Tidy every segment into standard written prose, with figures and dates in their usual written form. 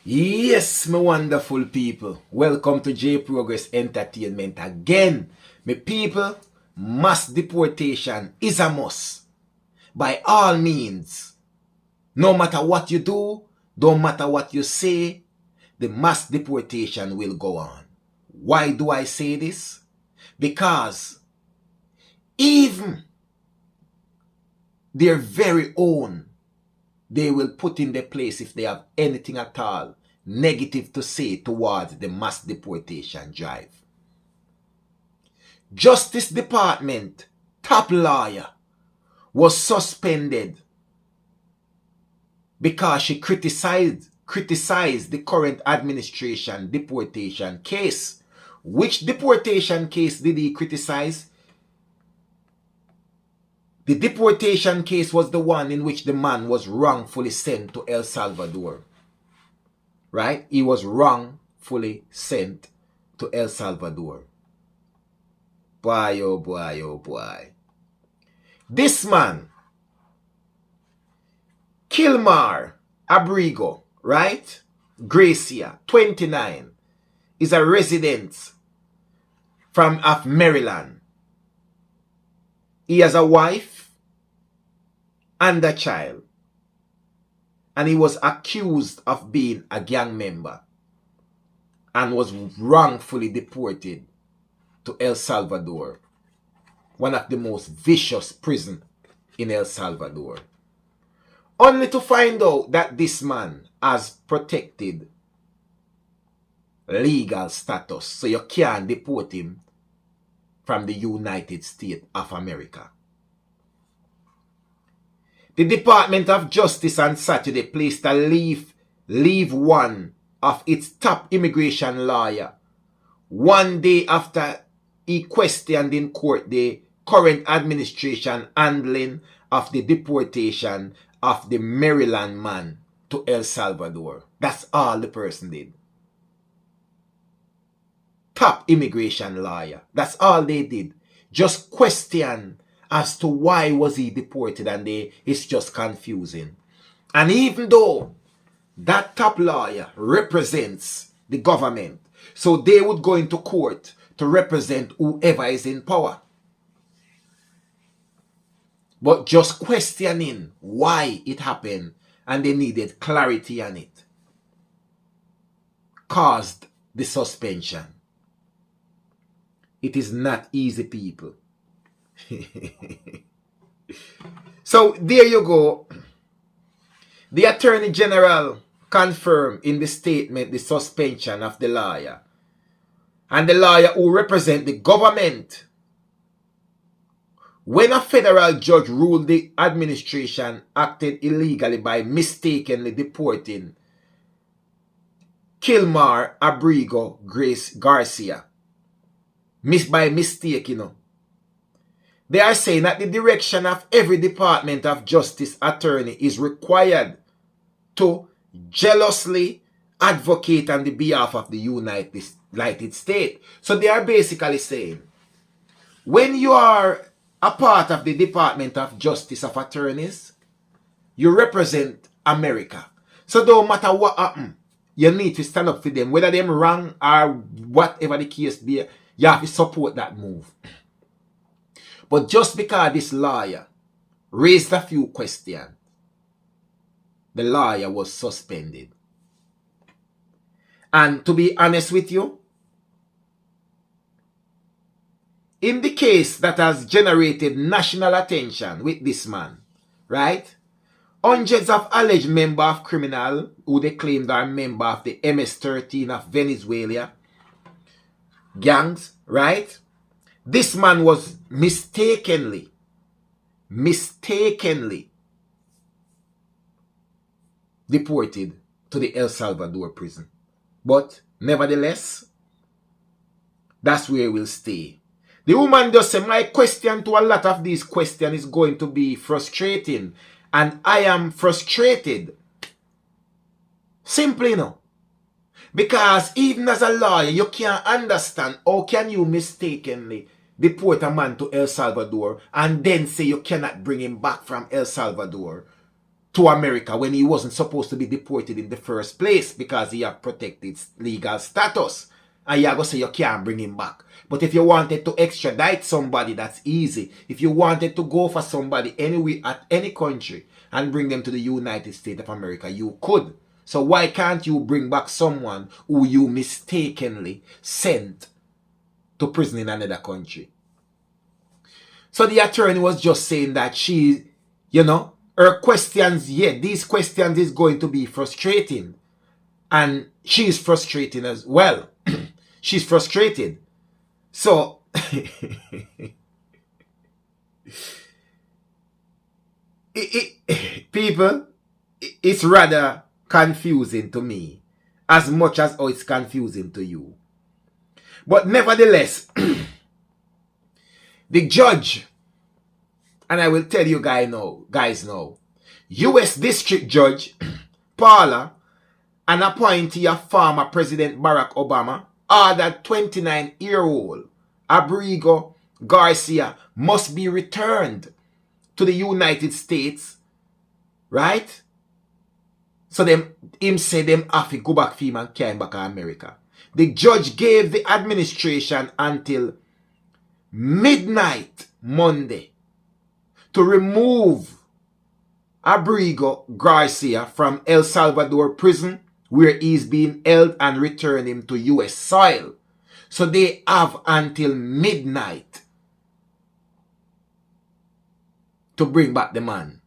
Yes, my wonderful people. Welcome to J Progress Entertainment again. My people, mass deportation is a must. By all means, no matter what you do, don't matter what you say, the mass deportation will go on. Why do I say this? Because even their very own, they will put in their place if they have anything at all negative to say towards the mass deportation drive. Justice Department top lawyer was suspended because she criticized the current administration deportation case. Which deportation case did he criticize? The deportation case was the one in which the man was wrongfully sent to El Salvador. Right? He was wrongfully sent to El Salvador. Boy, oh boy, oh boy. This man, Kilmar Abrigo, right? Gracia, 29, is a resident of Maryland. He has a wife and a child. And he was accused of being a gang member and was wrongfully deported to El Salvador, one of the most vicious prisons in El Salvador. Only to find out that this man has protected legal status, so you can't deport him from the United States of America. The Department of Justice on Saturday placed a leave one of its top immigration lawyer 1 day after he questioned in court the current administration handling of the deportation of the Maryland man to El Salvador. That's all the person did. Top immigration lawyer. That's all they did. Just question as to why was he deported, and it's just confusing. And even though that top lawyer represents the government, so they would go into court to represent whoever is in power. But just questioning why it happened, and they needed clarity on it, caused the suspension. It is not easy, people. So there you go. The Attorney General confirmed in the statement the suspension of the lawyer. And the lawyer who represents the government. When a federal judge ruled the administration acted illegally by mistakenly deporting Kilmar Abrigo Garcia. By mistake, you know. They are saying that the direction of every Department of Justice attorney is required to jealously advocate on the behalf of the United States. So they are basically saying, when you are a part of the Department of Justice of attorneys, you represent America. So no matter what happens, you need to stand up for them. Whether them wrong or whatever the case be, you have to support that move. But just because this lawyer raised a few questions, the lawyer was suspended. And to be honest with you, in the case that has generated national attention with this man, right? Hundreds of alleged members of criminal who they claimed are members of the MS-13 of Venezuela gangs, right? This man was mistakenly deported to the El Salvador prison. But nevertheless, that's where he will stay. The woman just said, my question to a lot of these questions is going to be frustrating. And I am frustrated. Simply, no. Because even as a lawyer, you can't understand how can you mistakenly deport a man to El Salvador and then say you cannot bring him back from El Salvador to America when he wasn't supposed to be deported in the first place because he had protected legal status. And you're going to say you can't bring him back. But if you wanted to extradite somebody, that's easy. If you wanted to go for somebody anywhere at any country and bring them to the United States of America, you could. So why can't you bring back someone who you mistakenly sent to prison in another country? So the attorney was just saying that she, her questions, these questions is going to be frustrating. And she's frustrating as well. She's frustrated. So, people, it's rather confusing to me as much as it's confusing to you. But nevertheless, the judge, and I will tell you guys now, U.S. District Judge Paula, an appointee of former President Barack Obama, ordered 29-year-old Abrigo Garcia must be returned to the United States, right? So him say them have to go back to him and carry back to America. The judge gave the administration until midnight Monday to remove Abrigo Garcia from El Salvador prison where he's being held and return him to U.S. soil. So they have until midnight to bring back the man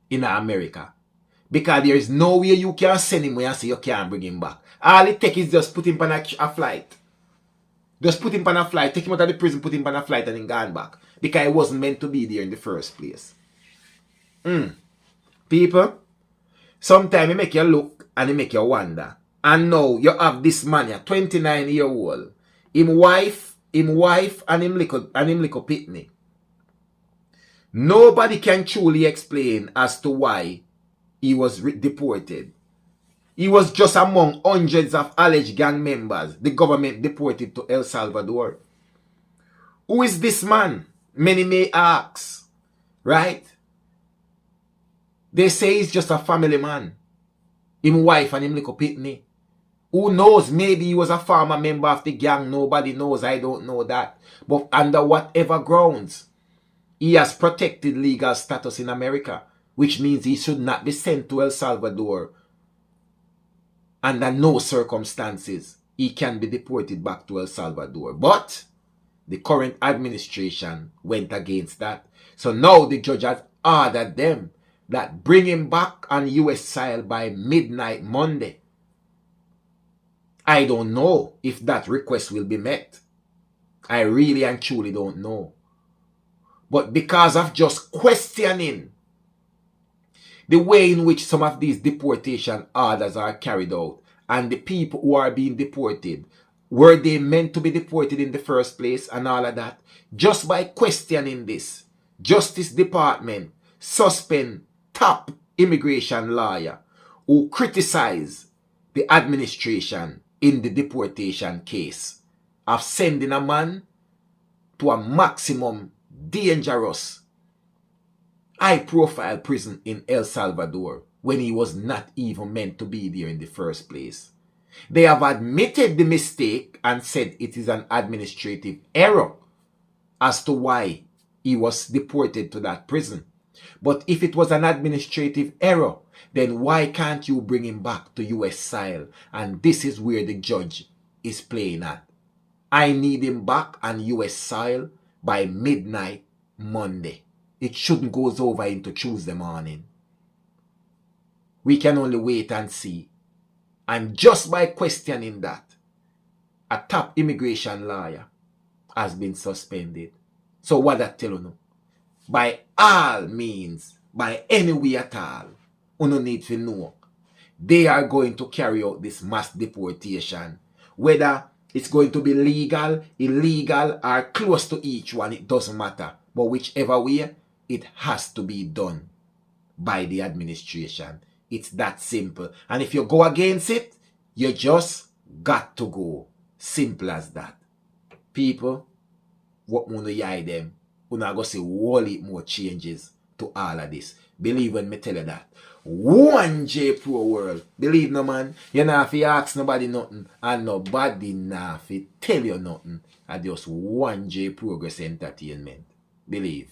in America. Because there is no way you can send him where and say you can't bring him back. All it takes is just put him on a flight. Just put him on a flight, take him out of the prison, put him on a flight and then gone back. Because he wasn't meant to be there in the first place. People, sometimes it make you look and it make you wonder. And now you have this man here, 29-year-old. Him wife and him little pitney. Nobody can truly explain as to why he was deported. He was just among hundreds of alleged gang members the government deported to El Salvador. Who is this man? Many may ask. Right? They say he's just a family man. Him wife and him little pitney. Who knows? Maybe he was a former member of the gang. Nobody knows. I don't know that. But under whatever grounds, he has protected legal status in America, which means he should not be sent to El Salvador. Under no circumstances, he can be deported back to El Salvador. But the current administration went against that. So now the judge has ordered them that bring him back on U.S. soil by midnight Monday. I don't know if that request will be met. I really and truly don't know. But because of just questioning the way in which some of these deportation orders are carried out and the people who are being deported, were they meant to be deported in the first place and all of that, just by questioning this, Justice Department suspend top immigration lawyer who criticized the administration in the deportation case of sending a man to a maximum dangerous high-profile prison in El Salvador when he was not even meant to be there in the first place. They have admitted the mistake and said it is an administrative error as to why he was deported to that prison. But if it was an administrative error, then why can't you bring him back to U.S. soil? And this is where the judge is playing at. I need him back on U.S. soil by midnight Monday. It shouldn't go over into Tuesday morning. We can only wait and see. And just by questioning that, a top immigration lawyer has been suspended. So what that tell you? By all means, by any way at all, you need to know they are going to carry out this mass deportation. Whether it's going to be legal, illegal, or close to each one, it doesn't matter. But whichever way, it has to be done by the administration. It's that simple. And if you go against it, you just got to go. Simple as that. People, what want to hear them? We're not going to see whole heap more changes to all of this. Believe when me tell you that. 1J Pro World. Believe no man, you not have to ask nobody nothing, and nobody not have to tell you nothing. I just 1J Progress Entertainment. Believe.